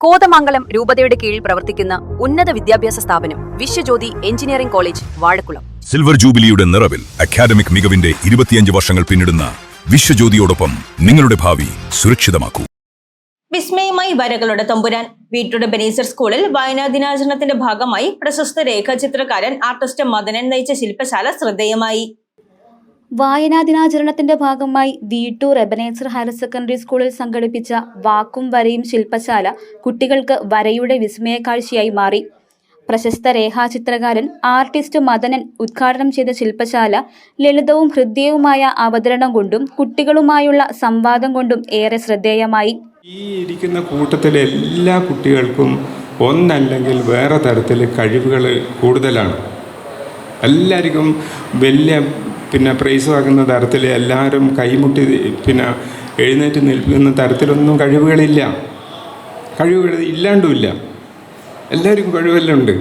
കോതമംഗലം രൂപതയുടെ കീഴിൽ പ്രവർത്തിക്കുന്ന ഉന്നത വിദ്യാഭ്യാസ സ്ഥാപനം Vishwajyothi engineering college Vazhakulam. Silver ജൂബിലിയുടെ നിറവിൽ അക്കാദമിക് മികവിന്റെ 25 വർഷങ്ങൾ പിന്നിടുന്ന വിശ്വജ്യോതിയോടൊപ്പം നിങ്ങളുടെ ഭാവി സുരക്ഷിതമാക്കൂ. വിസ്മയമായി വരകളുടെ തമ്പുരാൻ. വീട്ടൂർ എബനേസർ സ്കൂളിൽ വായനാ ദിനാചരണത്തിന്റെ ഭാഗമായി പ്രശസ്ത രേഖാചിത്രകാരൻ ആർട്ടിസ്റ്റ് മദനൻ നയിച്ച ശില്പശാല ശ്രദ്ധേയമായി. വായനാ ദിനാചരണത്തിന്റെ ഭാഗമായി വീട്ടൂർ എബനേസർ ഹയർ സെക്കൻഡറി സ്കൂളിൽ സംഘടിപ്പിച്ച വാക്കും വരയും ശില്പശാല കുട്ടികൾക്ക് വരയുടെ വിസ്മയക്കാഴ്ചയായി മാറി. പ്രശസ്ത രേഖാചിത്രകാരൻ ആർട്ടിസ്റ്റ് മദനൻ ഉദ്ഘാടനം ചെയ്ത ശില്പശാല ലളിതവും ഹൃദ്യവുമായ അവതരണം കൊണ്ടും കുട്ടികളുമായുള്ള സംവാദം കൊണ്ടും ഏറെ ശ്രദ്ധേയമായി. ഈ ഇരിക്കുന്ന കൂട്ടത്തിലെ എല്ലാ കുട്ടികൾക്കും ഒന്നല്ലെങ്കിൽ വേറെ തരത്തിൽ കഴിവുകൾ കൂടുതലാണ്. എല്ലാവർക്കും വലിയ പ്രൈസ് വാങ്ങുന്ന തരത്തിൽ എല്ലാവരും കൈമുട്ടി എഴുന്നേറ്റ് നിൽക്കുന്ന തരത്തിലൊന്നും കഴിവുകൾ ഇല്ലാണ്ടുമില്ല. എല്ലാവർക്കും കഴിവെല്ലാം ഉണ്ട്.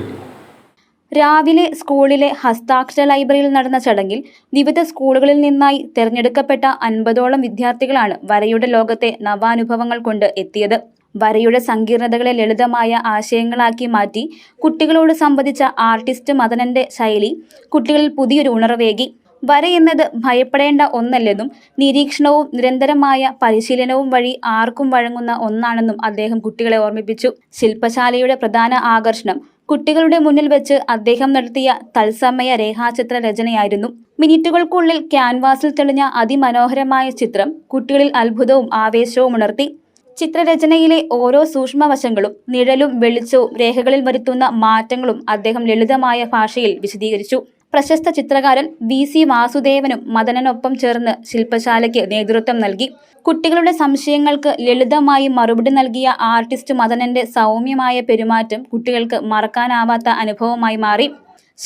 രാവിലെ സ്കൂളിലെ ഹസ്താക്ഷര ലൈബ്രറിയിൽ നടന്ന ചടങ്ങിൽ വിവിധ സ്കൂളുകളിൽ നിന്നായി തെരഞ്ഞെടുക്കപ്പെട്ട 50ഓളം വിദ്യാർത്ഥികളാണ് വരയുടെ ലോകത്തെ നവാനുഭവങ്ങൾ കൊണ്ട് എത്തിയത്. വരയുടെ സങ്കീർണതകളെ ലളിതമായ ആശയങ്ങളാക്കി മാറ്റി കുട്ടികളോട് സംവദിച്ച ആർട്ടിസ്റ്റ് മദനന്റെ ശൈലി കുട്ടികളിൽ പുതിയൊരു ഉണർവേകി. വര എന്നത് ഭയപ്പെടേണ്ട ഒന്നല്ലെന്നും നിരീക്ഷണവും നിരന്തരമായ പരിശീലനവും വഴി ആർക്കും വഴങ്ങുന്ന ഒന്നാണെന്നും അദ്ദേഹം കുട്ടികളെ ഓർമ്മിപ്പിച്ചു. ശില്പശാലയുടെ പ്രധാന ആകർഷണം കുട്ടികളുടെ മുന്നിൽ വെച്ച് അദ്ദേഹം നടത്തിയ തത്സമയ രേഖാചിത്ര രചനയായിരുന്നു. മിനിറ്റുകൾക്കുള്ളിൽ ക്യാൻവാസിൽ തെളിഞ്ഞ അതിമനോഹരമായ ചിത്രം കുട്ടികളിൽ അത്ഭുതവും ആവേശവും ഉണർത്തി. ചിത്രരചനയിലെ ഓരോ സൂക്ഷ്മവശങ്ങളും നിഴലും വെളിച്ചവും രേഖകളിൽ വരുത്തുന്ന മാറ്റങ്ങളും അദ്ദേഹം ലളിതമായ ഭാഷയിൽ വിശദീകരിച്ചു. പ്രശസ്ത ചിത്രകാരൻ VC വാസുദേവനും മദനനൊപ്പം ചേർന്ന് ശില്പശാലയ്ക്ക് നേതൃത്വം നൽകി. കുട്ടികളുടെ സംശയങ്ങൾക്ക് ലളിതമായി മറുപടി നൽകിയ ആർട്ടിസ്റ്റ് മദനന്റെ സൗമ്യമായ പെരുമാറ്റം കുട്ടികൾക്ക് മറക്കാനാവാത്ത അനുഭവമായി മാറി.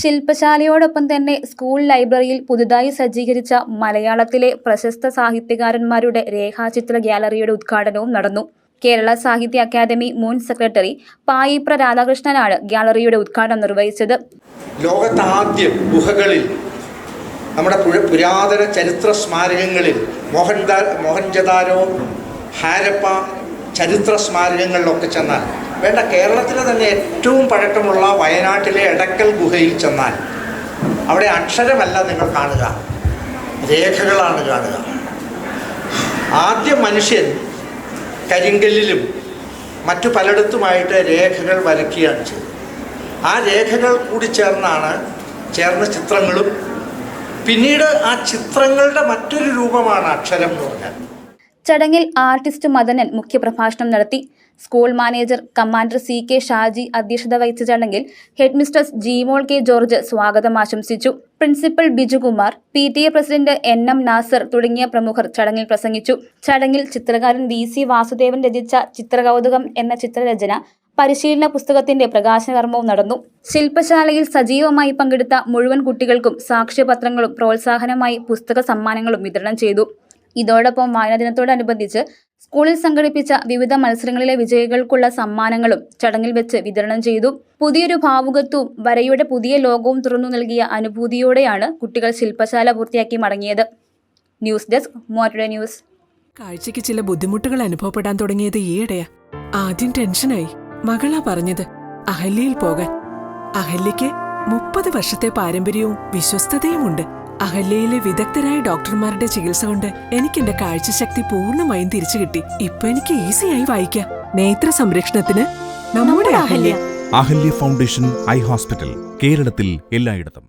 ശില്പശാലയോടൊപ്പം തന്നെ സ്കൂൾ ലൈബ്രറിയിൽ പുതുതായി സജ്ജീകരിച്ച മലയാളത്തിലെ പ്രശസ്ത സാഹിത്യകാരന്മാരുടെ രേഖാചിത്ര ഗ്യാലറിയുടെ ഉദ്ഘാടനവും നടന്നു. കേരള സാഹിത്യ അക്കാദമി മുൻ സെക്രട്ടറി പായിപ്ര രാധാകൃഷ്ണനാണ് ഗ്യാലറിയുടെ ഉദ്ഘാടനം നിർവഹിച്ചത്. ലോകത്താദ്യം ഗുഹകളിൽ, നമ്മുടെ പുരാതന ചരിത്ര സ്മാരകങ്ങളിൽ, മോഹൻജദാരോ, ഹാരപ്പ ചരിത്ര സ്മാരകങ്ങളിലൊക്കെ ചെന്നാൽ, വേണ്ട കേരളത്തിലെ തന്നെ ഏറ്റവും പഴക്കമുള്ള വയനാട്ടിലെ എടക്കൽ ഗുഹയിൽ ചെന്നാൽ അവിടെ അക്ഷരമല്ല നിങ്ങൾ കാണുക, രേഖകളാണ് കാണുക. ആദ്യം മനുഷ്യൻ കരിങ്കല്ലിലും മറ്റു പലയിടത്തുമായിട്ട് രേഖകൾ വരയ്ക്കുകയാണ് ചെയ്തത്. ആ രേഖകൾ കൂടി ചേർന്ന ചിത്രങ്ങളും പിന്നീട് ആ ചിത്രങ്ങളുടെ മറ്റൊരു രൂപമാണ് അക്ഷരം എന്ന് പറഞ്ഞാൽ. ചടങ്ങിൽ ആർട്ടിസ്റ്റ് മദനൻ മുഖ്യപ്രഭാഷണം നടത്തി. School manager commander CK Shaji അധ്യക്ഷത വഹിച്ച ചടങ്ങിൽ head mistress Jeemol K George സ്വാഗതം ആശംസിച്ചു. Principal Bijukumar, PTA president NM Nasar തുടങ്ങിയ പ്രമുഖർ ചടങ്ങിൽ പ്രസംഗിച്ചു. ചടങ്ങിൽ ചിത്രകാരൻ VC വാസുദേവൻ രചിച്ച ചിത്രകൗതുകം എന്ന ചിത്രരചന പരിശീലന പുസ്തകത്തിന്റെ പ്രകാശന കർമ്മവും നടന്നു. ശില്പശാലയിൽ സജീവമായി പങ്കെടുത്ത മുഴുവൻ കുട്ടികൾക്കും സാക്ഷ്യപത്രങ്ങളും പ്രോത്സാഹനമായി പുസ്തക സമ്മാനങ്ങളും വിതരണം ചെയ്തു. ഇതോടൊപ്പം വായനാ ദിനത്തോടനുബന്ധിച്ച് സ്കൂളിൽ സംഘടിപ്പിച്ച വിവിധ മത്സരങ്ങളിലെ വിജയികൾക്കുള്ള സമ്മാനങ്ങളും ചടങ്ങിൽ വെച്ച് വിതരണം ചെയ്തു. പുതിയൊരു ഭാവുകത്വവും വരയുടെ പുതിയ ലോകവും തുറന്നു നൽകിയ അനുഭൂതിയോടെയാണ് കുട്ടികൾ ശില്പശാല പൂർത്തിയാക്കി മടങ്ങിയത്. ന്യൂസ് ഡെസ്ക് മോർട്ടുഡേ ന്യൂസ്. കാഴ്ചയ്ക്ക് ചില ബുദ്ധിമുട്ടുകൾ അനുഭവപ്പെടാൻ തുടങ്ങിയത് ഈയിടെയാ. ആദ്യം ടെൻഷനായി. മകളാ പറഞ്ഞത് അഹല്യയിൽ പോകാൻ. അഹല്യയ്ക്ക് 30 വർഷത്തെ പാരമ്പര്യവും വിശ്വസ്തതയുമുണ്ട്. അഹല്യയിലെ വിദഗ്ധരായ ഡോക്ടർമാരുടെ ചികിത്സ കൊണ്ട് എനിക്ക് എന്റെ കാഴ്ചശക്തി പൂർണ്ണമായും തിരിച്ചു കിട്ടി. ഇപ്പൊ എനിക്ക് ഈസിയായി വായിക്കാം. നേത്ര സംരക്ഷണത്തിന് നമ്മുടെ Ahalya. Ahalya foundation eye hospital, കേരളത്തിൽ എല്ലായിടത്തും.